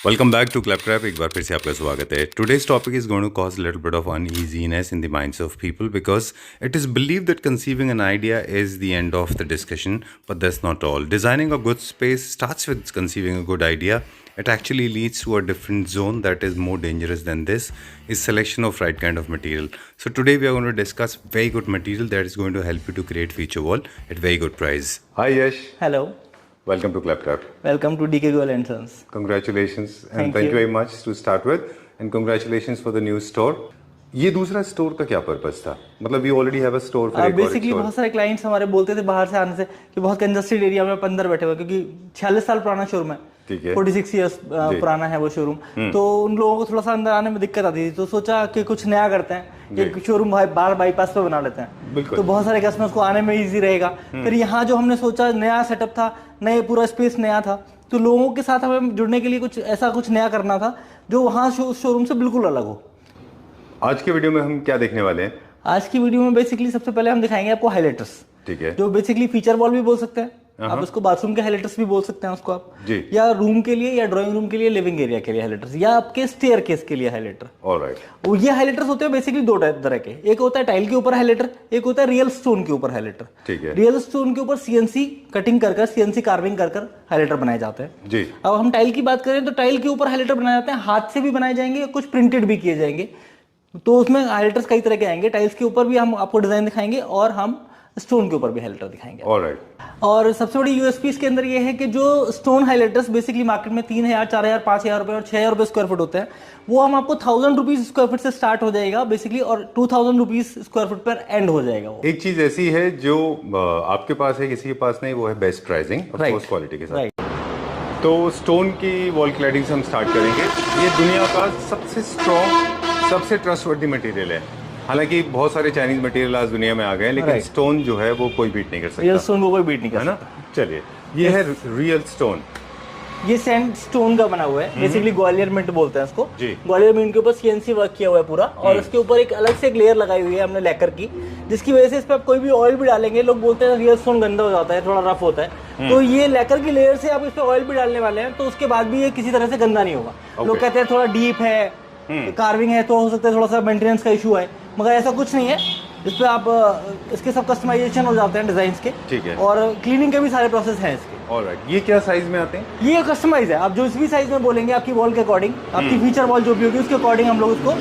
Welcome back to क्लैपट्रैप। एक बार फिर से आपका स्वागत है। Today's topic is going to cause little bit of uneasiness in the minds of people because it is believed that conceiving an idea is the end of the discussion, but that's not all. Designing a good space starts with conceiving a good idea. It actually leads to a different zone that is more dangerous than this is selection of right kind of material. So today we are going to discuss very good material that is going to help you to create feature wall at very good price. Hi Yash. Hello. Welcome to Claptrap. Welcome to DK Goel and Sons. Congratulations and Thank thank you you very much to start with and congratulations for the new store. ये दूसरा store का क्या purpose था? मतलब we already have a store for basically बहुत सारे clients हमारे बोलते थे बाहर से आने से कि बहुत कंजस्टेड एरिया में अंदर बैठे हुए, क्योंकि 46 साल पुराना शोरूम है, 46 ईयर्स पुराना है वो शोरूम। तो उन लोगों को थोड़ा सा अंदर आने में दिक्कत आती थी, तो सोचा कि कुछ नया करते हैं, कि शोरूम बाहर बाईपास पे बना लेते हैं, तो बहुत सारे कस्टमर्स को आने में ईजी रहेगा। फिर यहाँ जो हमने सोचा नया सेटअप था, नए पूरा स्पेस नया था, तो लोगों के साथ हमें जुड़ने के लिए कुछ नया करना था जो वहाँ शोरूम से बिल्कुल अलग हो। आज के वीडियो में हम क्या देखने वाले हैं? आज की वीडियो में बेसिकली सबसे पहले हम दिखाएंगे आपको हाइलाइटर्स, ठीक है, जो बेसिकली फीचर वॉल भी बोल सकते हैं आप उसको, बाथरूम के हाइलाइटर्स भी बोल सकते हैं उसको आप जी, या रूम के लिए या ड्राइंग रूम के लिए, लिविंग एरिया के लिए हाइलाइटर्स, या आपके स्टेयर केस के लिए हाइलाइटर। ऑलराइट। ये हाइलाइटर्स होते हैं बेसिकली दो तरह के, एक होता है टाइल के ऊपर हाइलाइटर, एक होता है रियल स्टोन के ऊपर हाइलाइटर। ठीक है। रियल स्टोन के ऊपर सीएनसी कटिंग कर सीएनसी कार्विंग कर हाइलाइटर बनाए जाते हैं जी। अब हम टाइल की बात करें तो टाइल के ऊपर हाइलाइटर बनाए जाते हैं, हाथ से भी बनाए जाएंगे, कुछ प्रिंटेड भी किए जाएंगे, तो उसमें हाइलाइटर्स कई तरह के आएंगे। टाइल्स के ऊपर भी हम आपको डिजाइन दिखाएंगे और हम स्टोन के ऊपर भी हाइलाइटर दिखाएंगे। ऑलराइट। और सबसे बड़ी यूएसपी इसके अंदर ये है कि जो स्टोन हाइलाइटर्स बेसिकली मार्केट में 3000, 4000, 5000 रुपए और 6000 रुपए स्क्वायर फुट होते हैं, वो हम आपको 1000 रुपीज स्क्वायर फुट से स्टार्ट हो जाएगा बेसिकली, और 2000 रुपीज स्क्वायर फुट पर एंड हो जाएगा वो। एक चीज ऐसी है जो आपके पास है, किसी के पास नहीं, वो है बेस्ट प्राइसिंग और फर्स्ट क्वालिटी के साथ। तो स्टोन की वॉल क्लैडिंग से हम स्टार्ट करेंगे। ये दुनिया का सबसे स्ट्रॉन्ग, सबसे ट्रस्टवर्दी मटेरियल है। हालांकि बहुत सारे चाइनीज मटेरियल आज दुनिया में आ गए हैं, लेकिन स्टोन जो है वो कोई बीट नहीं कर सकता। रियल स्टोन को कोई बीट नहीं कर सकता, है ना। चलिए, ये है रियल स्टोन। ये सैंड स्टोन का बना हुआ है, बेसिकली ग्वालियर मिंट बोलते हैं इसको। जी। ग्वालियर मिंट के ऊपर सीएनसी वर्क किया हुआ है पूरा, और उसके ऊपर एक अलग से एक लेयर लगाई हुई है हमने लैकर की, जिसकी वजह से इस पर आप कोई भी ऑयल भी डालेंगे, लोग बोलते हैं रियल स्टोन गंदा हो जाता है, थोड़ा रफ होता है, तो ये लैकर की लेयर से आप इस पर ऑयल भी डालने वाले हैं, तो उसके बाद भी ये किसी तरह से गंदा नहीं होगा। लोग कहते हैं थोड़ा डीप है, कार्विंग है, तो हो सकता है थोड़ा सा मेंटेनेंस का इशू है, मगर ऐसा कुछ नहीं है। इस पे आप इसके सब कस्टमाइजेशन हो जाते हैं डिजाइन के, ठीक है, और क्लीनिंग के भी सारे प्रोसेस हैं इसके। ऑलराइट। ये क्या साइज में आते हैं? ये कस्टमाइज है, आप जो भी साइज में बोलेंगे आपकी वॉल के अकॉर्डिंग, आपकी फीचर वॉल जो भी होगी उसके अकॉर्डिंग हम लोग उसको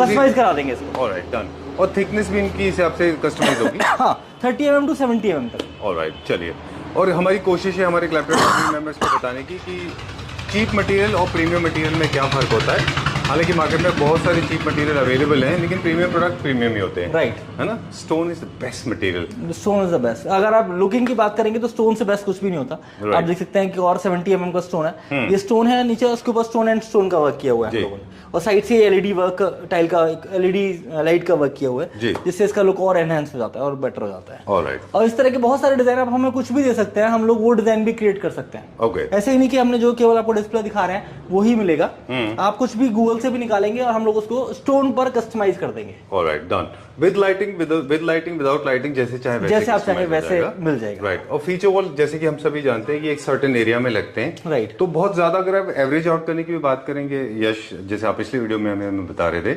कस्टमाइज करा देंगे इसको। Alright, done. और थिकनेस भी इनकी हिसाब से कस्टमाइज होगी। हाँ, 30 mm to 70 mm तक। ऑलराइट, चलिए। और हमारी कोशिश है हमारे क्लैपट्रैप मेंबर्स को बताने की कि चीप मटेरियल और प्रीमियम मटेरियल में क्या फर्क होता है। हालांकि मार्केट में बहुत सारे चीप मटेरियल अवेलेबल हैं, लेकिन प्रीमियम प्रोडक्ट प्रीमियम ही होते हैं, राइट, है ना। Stone is the best material. Stone is the best. अगर आप लुकिंग की बात करेंगे तो स्टोन से बेस्ट कुछ भी नहीं होता। आप देख सकते हैं कि और 70 mm का स्टोन है, ये स्टोन है, नीचे उसके ऊपर स्टोन एंड स्टोन का वर्क किया हुआ है हम लोगों ने, और साइड से एलईडी वर्क, टाइल का एलईडी लाइट का वर्क किया हुआ है, जिससे इसका लुक और एनहांस हो जाता है और बेटर हो जाता है। ऑलराइट। और इस तरह के बहुत सारे डिजाइन आप हमें कुछ भी दे सकते हैं, हम लोग वो डिजाइन भी क्रिएट कर सकते हैं। ओके। ऐसे ही नहीं कि हमने जो केवल आपको डिस्प्ले दिखा रहे हैं वही मिलेगा, आप कुछ भी गूगल से भी निकालेंगे और हम लोग उसको स्टोन पर कस्टमाइज कर देंगे। Alright, done. With lighting, without lighting, जैसे चाहे जैसे आप चाहें वैसे मिल जाएगा। राइट। और फीचर वॉल जैसे कि हम सभी जानते हैं कि एक सर्टेन एरिया में लगते हैं, राइट। तो बहुत ज्यादा अगर आप एवरेज आउट करने की भी बात करेंगे यश, जैसे आप पिछली वीडियो में हमें बता रहे थे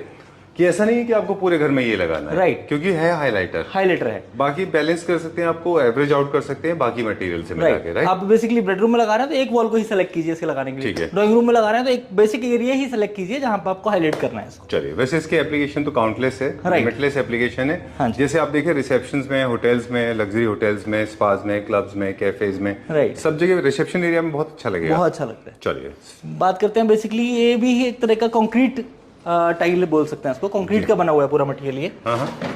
कि ऐसा नहीं है कि आपको पूरे घर में ये लगाना है, राइट, क्योंकि है हाइलाइटर है, बाकी बैलेंस कर सकते हैं, आपको एवरेज आउट कर सकते हैं बाकी मटेरियल से मिला के, राइट। आप बेसिकली बेडरूम में लगा रहे हैं तो एक वॉल को ही सेलेक्ट कीजिए इसके लगाने के लिए, ड्राइंग रूम में लगा रहे हैं तो एक बेसिक एरिया ही सेलेक्ट कीजिए जहां पर आपको हाईलाइट करना है इसको। चलिए, वैसे इसके एप्लीकेशन तो काउंटलेस है, लिमिटलेस एप्लीकेशन है। जैसे आप देखिए रिसेप्शंस में, होटल्स में, लग्जरी होटल्स में, स्पास में, क्लब्स में, कैफेज में, राइट, सब जगह रिसेप्शन एरिया में बहुत अच्छा लगेगा, बहुत अच्छा लगता है। चलिए बात करते हैं, बेसिकली ये भी एक तरह का कंक्रीट टाइल बोल सकते हैं इसको, कंक्रीट का बना हुआ है पूरा मटेरियल ये,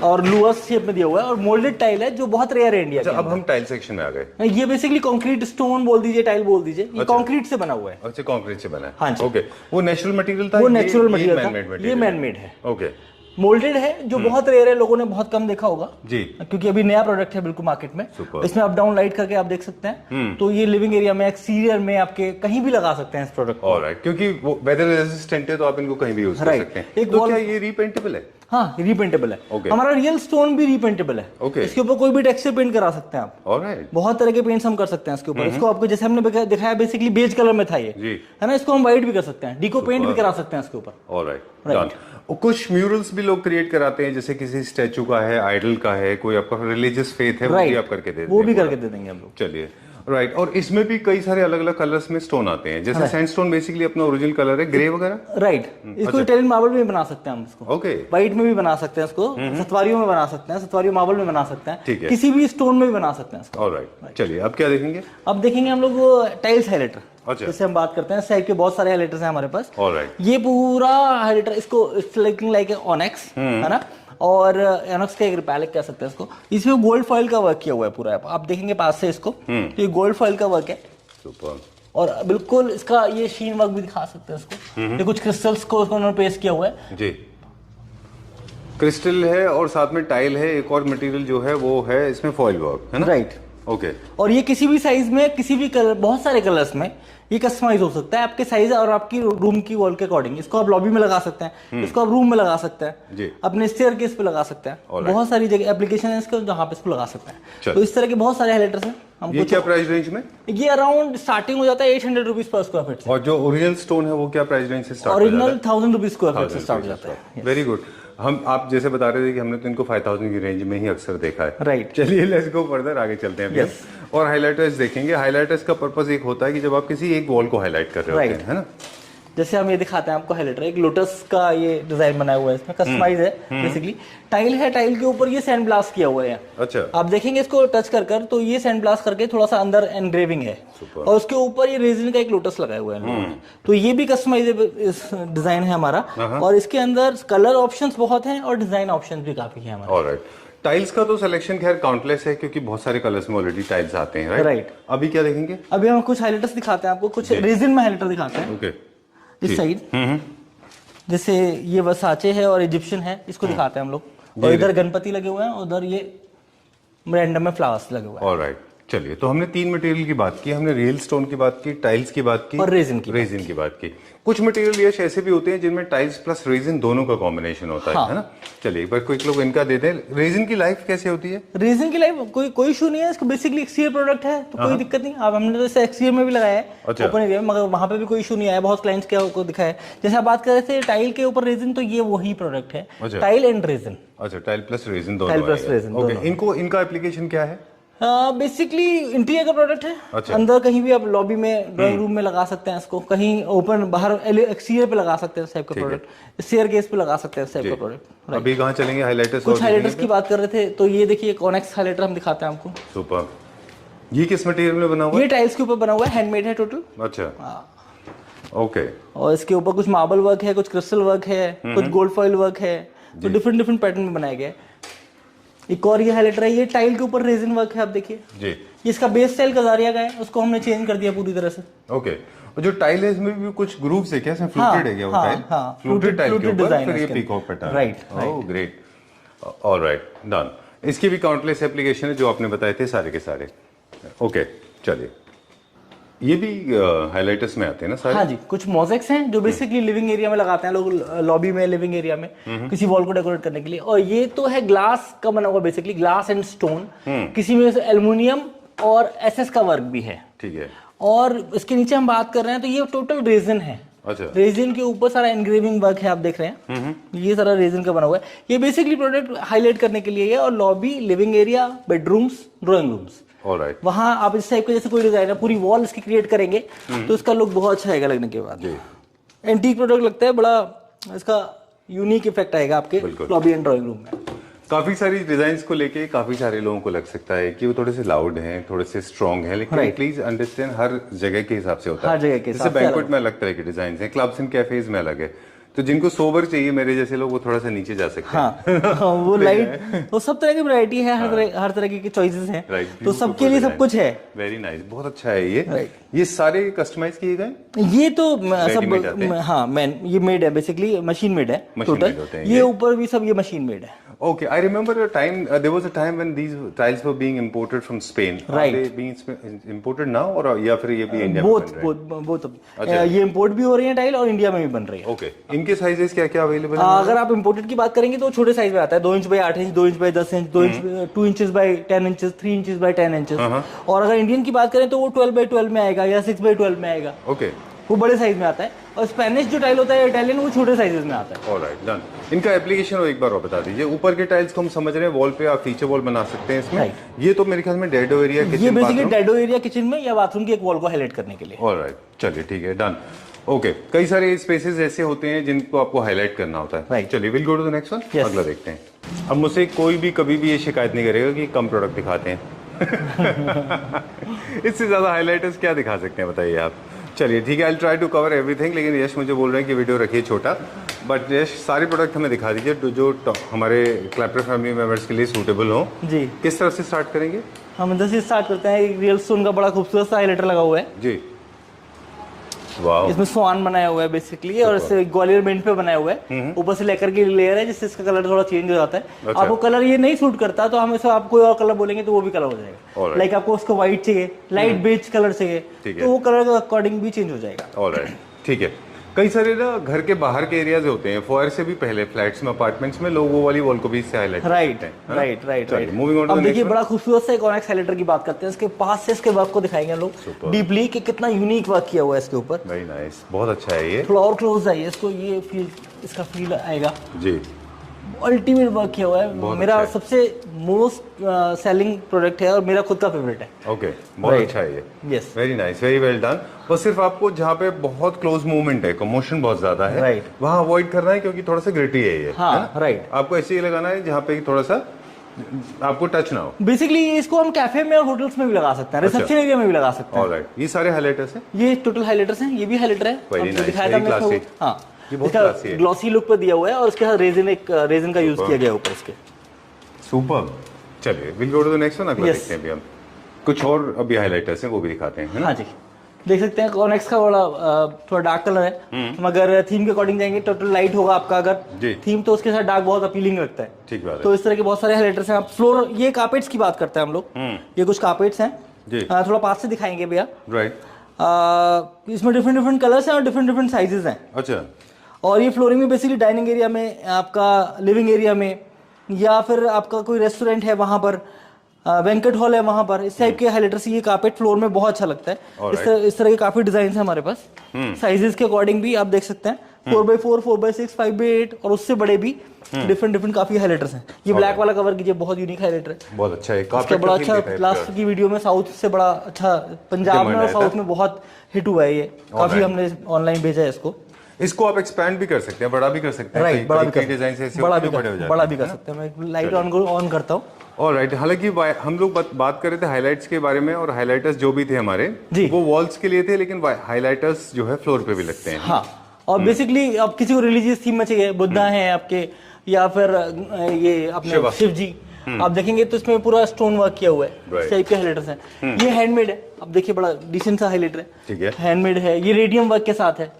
और लुअस शेप में दिया हुआ है, और मोल्डेड टाइल है जो बहुत रेयर है इंडिया में। अब हम टाइल सेक्शन में आ गए। ये बेसिकली कंक्रीट स्टोन बोल दीजिए, टाइल बोल दीजिए, ये कंक्रीट से बना हुआ है। अच्छा, कंक्रीट से बना है। हाँ जी। ओके। वो नेचुरल मटेरियल था? वो नेचुरल मटेरियल था, ये मैनमेड है। ओके। मोल्डेड है जो बहुत रेयर है, लोगों ने बहुत कम देखा होगा जी, क्योंकि अभी नया प्रोडक्ट है बिल्कुल मार्केट में। इसमें अप डाउन लाइट करके आप देख सकते हैं, तो ये लिविंग एरिया में, एक्सटीरियर में, आपके कहीं भी लगा सकते हैं इस प्रोडक्ट को। ऑलराइट, क्योंकि वो वेदर रेजिस्टेंट है तो आप इनको कहीं भी यूज कर सकते हैं। एक तो क्या ये रीपेंटेबल है? हाँ रिपेंटेबल है। Okay. हमारा रियल स्टोन भी रिपेंटेबल है। Okay. इसके ऊपर कोई भी टेक्सचर पेंट करा सकते हैं आप। ऑलराइट, बहुत तरह के पेंट्स हम कर सकते हैं इसके ऊपर। इसको आपको जैसे हमने दिखाया बेसिकली बेज कलर में था ये, जी। है ना, इसको हम व्हाइट भी कर सकते हैं, डीको पेंट भी करा सकते हैं इसके ऊपर। Alright, done. और कुछ म्यूरल्स भी लोग क्रिएट कराते हैं, जैसे किसी स्टैचू का है, आइडल का है, कोई आपका रिलीजियस फेथ है, वो भी आप करके दे देंगे। वो भी करके दे देंगे हम लोग। चलिए, राइट। और इसमें भी कई सारे अलग अलग कलर्स में स्टोन आते हैं, जैसे सैंडस्टोन बेसिकली अपना ओरिजिनल कलर है, ग्रे वगैरह। राइट, इसको इटालियन मार्बल में बना सकते हैं हम इसको। ओके, व्हाइट में भी बना सकते हैं इसको, सतवारियों में बना सकते हैं, सतवारियों मार्बल में बना सकते हैं, ठीक है। किसी भी स्टोन में भी बना सकते हैं इसको। ऑलराइट, चलिए अब क्या देखेंगे? अब देखेंगे हम लोग टाइल्स हाइलाइटर। अच्छा, जैसे हम बात करते हैं, इस टाइप के बहुत सारे हाइलाइटर्स हैं हमारे पास। ऑलराइट, ये पूरा हाइलाइटर इसको इट्स लुकिंग लाइक ऑनेक्स, है ना, और ऑनेक्स का एक रिपैलिक कह सकते हैं इसको। इसमें गोल्ड फॉइल का वर्क किया हुआ है पूरा। आप देखेंगे पास से इसको, तो ये गोल्ड फॉइल का वर्क है। सुपर। और बिल्कुल इसका ये शीन वर्क भी दिखा सकते हैं इसको। ये कुछ क्रिस्टल्स को उन्होंने पेस्ट किया हुआ है जी, क्रिस्टल है और साथ में टाइल है, एक और मटेरियल जो है वो है इसमें फॉइल वर्क, है ना? राइट। ओके, और ये किसी भी साइज में, किसी भी कलर, बहुत सारे कलर्स में ये कस्टमाइज हो सकता है आपके साइज और आपकी रूम की वॉल के अकॉर्डिंग। इसको आप लॉबी में लगा सकते हैं, इसको आप रूम में लगा सकते हैं जी, अपने स्टेयरकेस पे लगा सकते हैं। बहुत सारी जगह एप्लीकेशन है इसको जहाँ पे इसको लगा सकते हैं। तो इस तरह के बहुत सारे हाइलाइटर्स हैं। ये क्या प्राइस रेंज में? ये अराउंड स्टार्टिंग हो जाता है 800 रुपीज पर स्क्वायर फीट से। और जो ओरिजिनल स्टोन है वो क्या प्राइस रेंज से स्टार्ट हो जाता है? ओरिजिनल 1000 रुपीज स्क्वायर फीट से स्टार्ट हो जाता है। Very good. हम आप जैसे बता रहे थे कि हमने तो इनको 5000 की रेंज में ही अक्सर देखा है। राइट, चलिए लेट्स गो फर्दर, आगे चलते हैं। Yes. और हाइलाइटर्स देखेंगे। हाइलाइटर्स का पर्पस एक होता है कि जब आप किसी एक वॉल को हाईलाइट कर रहे होते हैं, है ना? जैसे हम ये दिखाते हैं आपको हाइलाइटर, एक लोटस का ये डिजाइन बनाया हुआ है, इसमें कस्टमाइज है बेसिकली। टाइल है, टाइल के ऊपर ये सैंड ब्लास्ट किया हुआ है। अच्छा, आप देखेंगे इसको टच कर तो ये सैंड ब्लास्ट करके थोड़ा सा अंदर एनग्रेविंग है, और उसके ऊपर ये रेजिन का एक लोटस लगाया हुआ है। तो ये भी कस्टमाइजेबल डिजाइन है हमारा, और इसके अंदर कलर ऑप्शंस बहुत हैं और डिजाइन ऑप्शंस भी काफी है हमारे। ऑलराइट। टाइल्स का तो सिलेक्शन खैर काउंटलेस है, क्योंकि बहुत सारे कलर्स में ऑलरेडी टाइल्स आते हैं, राइट? अभी क्या देखेंगे? अभी हम कुछ हाइलाइटर्स दिखाते हैं आपको, कुछ रेजिन में हाइलाइटर दिखाते हैं। ओके, इस साइड जैसे ये वर्साचे है और इजिप्शियन है, इसको दिखाते हैं हम लोग। और इधर गणपति लगे हुए हैं, उधर ये रैंडम में फ्लावर्स लगे हुए हैं। ऑलराइट, चलिए तो हमने 3 मटेरियल की बात की, हमने रियल स्टोन की बात की, टाइल्स की बात की और रेजिन की बात की। कुछ मटेरियल ये ऐसे भी होते हैं जिनमें टाइल्स प्लस रेजिन दोनों का कॉम्बिनेशन होता है ना? चलिए एक बार क्विक लोग इनका देते हैं। रेजिन की लाइफ कैसे होती है? रेजिन की लाइफ कोई इशू नहीं है, इसको बेसिकली एक्सटीरियर प्रोडक्ट है तो कोई दिक्कत नहीं। अब हमने तो इसे एक्सटीरियर में भी लगाया है, ओपन एरिया में, मगर वहां पे भी कोई इशू नहीं आया। बहुत क्लाइंट्स को दिखाया है। जैसे आप बात कर रहे थे टाइल के ऊपर रेजिन, तो ये वही प्रोडक्ट है, टाइल एंड रेजिन। अच्छा, टाइल प्लस रेजिन दोनों। टाइल प्लस रेजिन, ओके, इनका एप्लीकेशन क्या है? बेसिकली इंटीरियर का प्रोडक्ट है। अंदर कहीं भी आप लॉबी में, ड्राइंग रूम में लगा सकते हैं इसको, कहीं ओपन बाहर एक्सटीरियर पे लगा सकते हैं इस टाइप का प्रोडक्ट, स्टेयरकेस पे लगा सकते हैं इस टाइप का प्रोडक्ट। अभी कहाँ चलेंगे? हाइलाइटर्स। कुछ हाइलाइटर्स की बात कर रहे थे, तो ये देखिए कॉनेक्स हाइलाइटर हम दिखाते हैं आपको। सुपर। ये किस मटेरियल में बना हुआ है? ये टाइल्स के ऊपर बना हुआ है, हैंडमेड है टोटल। अच्छा, ओके। और इसके ऊपर कुछ मार्बल वर्क है, कुछ क्रिस्टल वर्क है, कुछ गोल्ड फॉइल वर्क है, तो डिफरेंट पैटर्न में बनाया गया है। एक और ये हाइलाइटर है, ये टाइल के ऊपर रेजिन वर्क है, आप देखिए जी। इसका बेस स्टाइल कजारिया का है, उसको हमने चेंज कर दिया पूरी तरह से। ओके, और जो टाइल है इसमें भी कुछ ग्रूव्स है क्या? इसमें फ्लूटेड है क्या वो टाइल? फ्लूटेड टाइल के ऊपर फिर ये peacock pattern. Right, oh great, alright, done. इसकी भी काउंटलेस एप्लीकेशन है जो आपने बताए थे सारे के सारे। ओके, चलिए ये भी हाइलाइटर्स में आते हैं ना सारे? हाँ जी, कुछ मोज़ेक्स हैं जो बेसिकली लिविंग एरिया में लगाते हैं लोग, लॉबी में, लिविंग एरिया में किसी वॉल को डेकोरेट करने के लिए। और ये तो है ग्लास का बना हुआ, बेसिकली ग्लास एंड स्टोन, किसी में एल्युमिनियम और एसएस का वर्क भी है। ठीक है। और इसके नीचे हम बात कर रहे हैं तो ये टोटल रेजिन है। अच्छा, रेजिन के ऊपर सारा एनग्रेविंग वर्क है, आप देख रहे हैं, ये सारा रेजिन का बना हुआ है। ये बेसिकली प्रोडक्ट हाईलाइट करने के लिए है, और lobby, living area, bedrooms, drawing rooms, alright, वहां आप इस टाइप का जैसे कोई डिजाइन है, पूरी वॉल इसकी क्रिएट करेंगे तो इसका लुक बहुत अच्छा आएगा लगने के बाद। एंटीक प्रोडक्ट लगता है, बड़ा इसका यूनिक इफेक्ट आएगा आपके लॉबी एंड ड्राइंग रूम में। काफी सारी डिजाइन्स को लेके काफी सारे लोगों को लग सकता है कि वो थोड़े से लाउड हैं, थोड़े से स्ट्रॉन्ग हैं, लेकिन प्लीज अंडरस्टैंड हर जगह के हिसाब से होता है। हर जगह के हिसाब से बैंक्वेट में अलग तरह के डिजाइन हैं, क्लब्स एंड कैफेज में अलग है। तो जिनको सोबर चाहिए मेरे जैसे लोग, वो थोड़ा सा नीचे जा सकते हैं। हाँ, वो लाइट, वो सब तरह की वैरायटी है, हर तरह की चॉइसेस हैं, तो सबके लिए सब कुछ है। वेरी नाइस, बहुत अच्छा है ये सारे कस्टमाइज किए गए। ये तो सब हाँ ये मेड है, बेसिकली मशीन मेड है टोटल। ये ऊपर भी सब ये मशीन मेड है। Okay, I remember a time. There was a time when these tiles were being imported from Spain. Right. Are they being imported now, or या फिर ये भी इंडिया में बोथ बन रहे हैं? बोथ ये इंपोर्ट भी हो रही है टाइल और इंडिया में भी बन रही है। Okay. इनके साइजेस क्या क्या अवेलेबल है? अगर आप इंपोर्टेड की बात करेंगे तो छोटे साइज में आता है, 2 inch by 8 inch, 2 inch by 10 inch, 2 inch 2 inches by 10 inches, 3 inches by 10 inches. और अगर इंडियन की बात करें तो वो 12 बाई 12 में आएगा या 6 बाई 12 में आएगा। Okay. वो बड़े साइज में आता है। और स्पेनिश जो टाइल होता है इटालियन, वो छोटे साइजेस में आता है। Alright, done. इनका एप्लीकेशन एक बार और बता दीजिए। ऊपर के टाइल्स को हम समझ रहे हैं वॉल पे आप फीचर वॉल बना सकते हैं इसमें। ये तो मेरे ख्याल में डेडो एरिया किचन, ये बेसिकली डेडो एरिया किचन में या बाथरूम की एक वॉल को हाईलाइट करने के लिए। ऑलराइट, चलिए ठीक है, डन। ओके, कई सारे स्पेसेस ऐसे होते हैं जिनको आपको हाईलाइट करना होता है। राइट, चलिए will go to the next one. Yes. अगला देखते हैं। अब मुझसे कोई भी कभी भी ये शिकायत नहीं करेगा कि कम प्रोडक्ट दिखाते हैं। इससे ज्यादा हाईलाइटर्स क्या दिखा सकते हैं बताइए आप। चलिए ठीक है, I try to cover everything, लेकिन यश मुझे बोल रहे हैं कि वीडियो रखिए छोटा, बट यश सारे प्रोडक्ट हमें दिखा दीजिए जो हमारे क्लैपर फैमिली मेंबर्स के लिए सूटेबल हो। जी, किस तरफ से स्टार्ट करेंगे? हम इधर से स्टार्ट करते हैं। एक रियल स्टोन का बड़ा खूबसूरत सा हाईलाइटर लगा हुआ है जी, वाह, इसमें स्वान बनाया हुआ है बेसिकली, और इससे ग्वालियर पेंट पे बनाया हुआ है। ऊपर से लेकर की लेयर है जिससे इसका कलर थोड़ा चेंज हो जाता है। अच्छा। आपको कलर ये नहीं सूट करता तो हम इसे आप कोई और कलर बोलेंगे तो वो भी कलर हो जाएगा। Alright. लाइक आपको उसको व्हाइट चाहिए, लाइट बेज कलर चाहिए, ठीक है। तो वो कलर के अकॉर्डिंग भी चेंज हो जाएगा। ऑलराइट, ठीक है। कई सारे ना घर के बाहर के एरियाज होते हैं, फॉयर से भी पहले फ्लैट्स में, अपार्टमेंट्स में लोग वो वाली वॉल को भी इससे हाईलाइट राइट करते हैं। Right right right. Moving on to अब द देखिए नेक्स्ट बड़ा खूबसूरत सा एक ऑनेक्स हाईलाइटर की बात करते हैं। इसके पास से इसके वर्क को दिखाएंगे हम लोग डीपली कि कितना यूनिक वर्क किया हुआ है इसके ऊपर। वेरी नाइस, बहुत अच्छा है ये। थोड़ा और क्लोज आइए इसको, ये फील, इसका फील आएगा। जी, अल्टीमेट वर्क किया हुआ है। मेरा अच्छा है। सबसे मोस्ट सेलिंग प्रोडक्ट है और मेरा खुद का फेवरेट है। ओके, बहुत Right. अच्छा है ये। Yes, very nice, very well done. बस सिर्फ आपको जहाँ पे बहुत क्लोज मूवमेंट है, कमोशन बहुत ज्यादा है, Right. वहाँ अवॉइड करना है क्योंकि थोड़ा सा ग्रिटी है ये। हाँ, है ना? राइट। आपको ऐसे ही लगाना है जहाँ पे थोड़ा सा आपको टच ना हो। बेसिकली इसको हम कैफे में और होटल्स में भी लगा सकते हैं, रिसेप्शन एरिया में भी लगा सकते हैं। ऑलराइट, ये सारे हाईलाइटर्स हैं। ये टोटल हाईलाइटर्स हैं, ये भी हाईलाइटर है। Very आपको nice, दिखाया था very मैंने classy। इसको। हाँ, ये बहुत इसका classy है। ग्लॉसी लुक पे दिया हुआ है और इसके साथ रेजिन का यूज किया गया है ऊपर इसके। सुपर। चलिए will go to the next one. अगला Yes. देखते हैं अभी हम। कुछ और अभी हाईलाइटर्स हैं, वो भी दिखाते हैं, है ना? हाँ जी, देख सकते हैं कॉनेक्स का बड़ा थोड़ा डार्क कलर है। हम अगर थीम के अकॉर्डिंग जाएंगे टोटल लाइट होगा आपका, जी। अगर थीम तो उसके साथ डार्क बहुत अपीलिंग लगता है। ठीक बात है। तो इस तरह के बहुत सारे हाईलाइटर्स हैं। आप फ्लोर, ये कार्पेट्स की बात करते हैं हम लोग। ये कुछ कार्पेट्स हैं जी। थोड़ा पास से दिखाएंगे भैया। राइट, इसमें डिफरेंट डिफरेंट कलर्स हैं और डिफरेंट डिफरेंट साइजेस हैं। अच्छा, और ये फ्लोरिंग में बेसिकली डाइनिंग एरिया में, आपका लिविंग एरिया में, या फिर आपका कोई रेस्टोरेंट है वहां पर, बैंकेट हॉल है वहां पर, इस टाइप के हाईलाइटर से ये कार्पेट फ्लोर में बहुत अच्छा लगता है। इस तरह के काफी डिजाइन है हमारे पास। साइजेस के अकॉर्डिंग भी आप देख सकते हैं 4x4, 4x6, 5x8 और उससे बड़े भी डिफरेंट काफी हाईलाइटर्स हैं। ये ब्लैक वाला कवर कीजिए, बहुत यूनिक हाईलाइटर है। बहुत अच्छा है। उसका कार्पेट बड़ा अच्छा लास्ट की वीडियो में साउथ से बड़ा अच्छा, पंजाब में और साउथ में बहुत हिट हुआ है ये, काफी हमने ऑनलाइन भेजा है इसको। इसको आप एक्सपैंड भी कर सकते हैं, बड़ा भी कर सकते हैं। राइट, बड़ा भी कर डिजाइन से बड़ा भी कर सकते हैं। मैं लाइट ऑन करता हूँ। ऑलराइट, हालांकि हम लोग बात कर रहे थे हाइलाइट्स के बारे में, और हाइलाइटर्स जो भी थे हमारे जी, वो वॉल्स के लिए थे, लेकिन हाइलाइटर्स जो है फ्लोर पे भी लगते हैं। हाँ, और बेसिकली अब किसी को रिलीजियस थीम में चाहिए, बुद्धा हैं आपके, या फिर ये अपने शिव जी, आप देखेंगे तो इसमें पूरा स्टोन वर्क किया हुआ है। इस टाइप के हाइलाइटर्स हैं। ये हैंडमेड है, अब देखिए बड़ा डिसेंट सा हाइलाइटर है। ठीक है, हैंडमेड है, ये रेडियम वर्क के साथ है।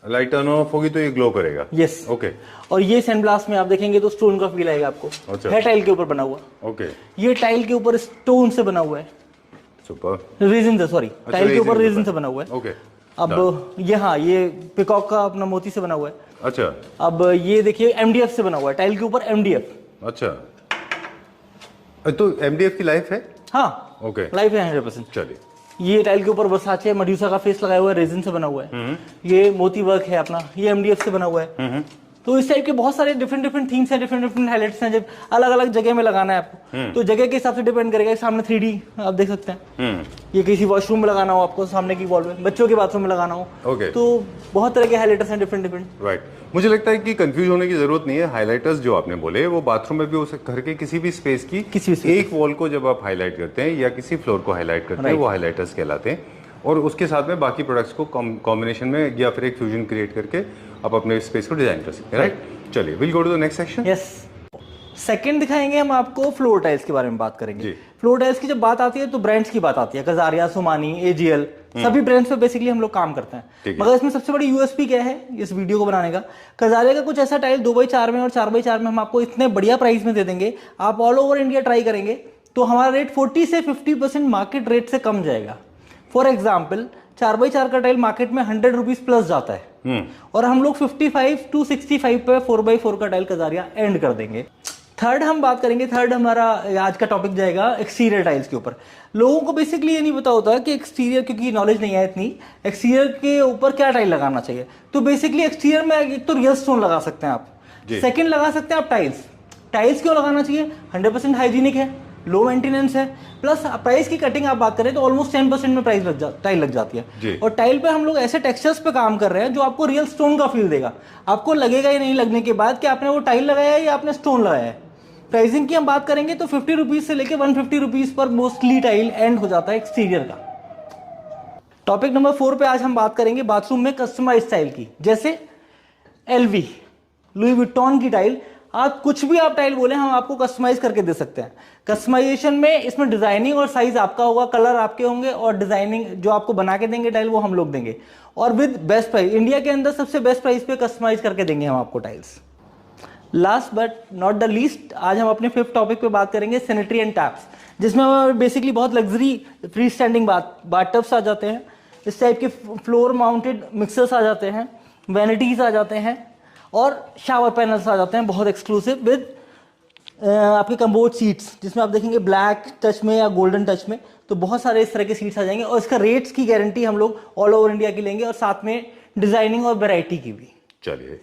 लाइट टर्न ऑफ होगी तो ये ग्लो करेगा। Yes, okay. और ये सैंडब्लास्ट में आप देखेंगे तो स्टोन का फील आएगा आपको। अच्छा। है टाइल के ऊपर बना हुआ। ओके, ये टाइल के ऊपर स्टोन से बना हुआ है, सुपर। रेजिन से, सॉरी, टाइल के ऊपर रेजिन से बना हुआ है। ओके। अब ये, हाँ, ये पिकॉक का अपना मोती से बना हुआ है। अच्छा, अब ये देखिए एमडीएफ से बना हुआ है, टाइल के ऊपर एमडीएफ। अच्छा, तो एमडीएफ की लाइफ है? हाँ, ओके, लाइफ है 100%। चलिए। ये टाइल के ऊपर वर्साचे मड्यूसा का फेस लगाया हुआ है, रेजिन से बना हुआ है। ये मोती वर्क है अपना, ये एमडीएफ से बना हुआ है। तो इस टाइप के बहुत सारे डिफरेंट थीम्स हैं, डिफरेंट हाइलाइट्स हैं। जब अलग अलग जगह में लगाना है आपको तो जगह के हिसाब से डिपेंड करेगा। सामने 3D आप देख सकते हैं। ये किसी वॉशरूम में लगाना हो आपको, सामने की वॉल में, बच्चों के बाथरूम में लगाना हो, ओके, तो बहुत तरह के हाइलाइटर्स हैं डिफरेंट। राइट। मुझे लगता है कि कंफ्यूज होने की जरूरत नहीं है। हाइलाइटर्स जो आपने बोले वो बाथरूम में भी हो सकते, घर के किसी भी स्पेस की एक वॉल को जब आप हाईलाइट करते हैं या किसी फ्लोर को हाईलाइट करते हैं, वो हाइलाइटर्स कहलाते हैं। और उसके साथ में बाकी प्रोडक्ट्स को कॉम्बिनेशन में या फिर एक फ्यूजन क्रिएट करके आप अपने स्पेस को डिजाइन कर सकते हैं। राइट, चलिए will go to the next section. Yes, second दिखाएंगे हम आपको, फ्लोर टाइल्स के बारे में बात करेंगे। फ्लोर टाइल्स की जब बात आती है तो ब्रांड्स की बात आती है, कजारिया, सोमानी, एजीएल, सभी ब्रांड्स पे बेसिकली हम लोग काम करते हैं। मगर इसमें सबसे बड़ी यूएसपी क्या है इस वीडियो को बनाने का, कजारिया का कुछ ऐसा टाइल 2x4 में और 4x4 में हम आपको इतने बढ़िया प्राइस में दे देंगे, आप ऑल ओवर इंडिया ट्राई करेंगे तो हमारा रेट 40 से 50% मार्केट रेट से कम जाएगा। फॉर एग्जाम्पल 4x4 का टाइल मार्केट में 100 रुपीज प्लस जाता है और हम लोग 55 to 65 पे 4x4 का टाइल कजारिया एंड कर देंगे। थर्ड हम बात करेंगे, थर्ड हमारा आज का टॉपिक जाएगा एक्सटीरियर टाइल्स के ऊपर। लोगों को बेसिकली ये नहीं पता होता कि एक्सटीरियर, क्योंकि नॉलेज नहीं है इतनी, एक्सटीरियर के ऊपर क्या टाइल लगाना चाहिए। तो बेसिकली एक्सटीरियर में एक तो रियल स्टोन लगा सकते हैं आप, सेकंड लगा सकते हैं आप टाइल्स। टाइल्स क्यों लगाना चाहिए? 100% हाइजीनिक है, लो मेंटेनेंस है, प्लस प्राइस की कटिंग आप बात करें तो ऑलमोस्ट 10% में टाइल लग जाती है। और टाइल पे हम लोग ऐसे टेक्सचर्स पे काम कर रहे हैं जो आपको रियल स्टोन का फील देगा। आपको लगेगा ही नहीं लगने के बाद कि आपने वो टाइल लगाया है या आपने स्टोन लगाया है। प्राइसिंग की हम बात करेंगे तो 50 रुपीज से लेकर 150 rupees per mostly tile and हो जाता है एक्सटीरियर का। टॉपिक नंबर 4 पे आज हम बात करेंगे बाथरूम में कस्टमाइज टाइल की, जैसे LV, लुई विट्टॉन की टाइल। आप कुछ भी आप टाइल बोले हम आपको कस्टमाइज करके दे सकते हैं। कस्टमाइजेशन में इसमें डिजाइनिंग और साइज आपका होगा, कलर आपके होंगे और डिजाइनिंग जो आपको बना के देंगे टाइल वो हम लोग देंगे, और विद बेस्ट प्राइस, इंडिया के अंदर सबसे बेस्ट प्राइस पे कस्टमाइज करके देंगे हम आपको tiles. Last but not the least, आज हम अपने 5th टॉपिक पे बात करेंगे सैनिटरी एंड टैप्स, जिसमें बेसिकली बहुत लग्जरी फ्री स्टैंडिंग बाथटब्स आ जाते हैं, इस टाइप के फ्लोर माउंटेड मिक्सर्स आ जाते हैं, वैनिटीज आ जाते हैं और शावर पैनल्स आ जाते हैं बहुत एक्सक्लूसिव विद आपके कम्बोर्ड सीट्स, जिसमें आप देखेंगे ब्लैक टच में या गोल्डन टच में। तो बहुत सारे इस तरह के सीट्स आ जाएंगे और इसका रेट्स की गारंटी हम लोग ऑल ओवर इंडिया की लेंगे और साथ में डिजाइनिंग और वैरायटी की भी। चलिए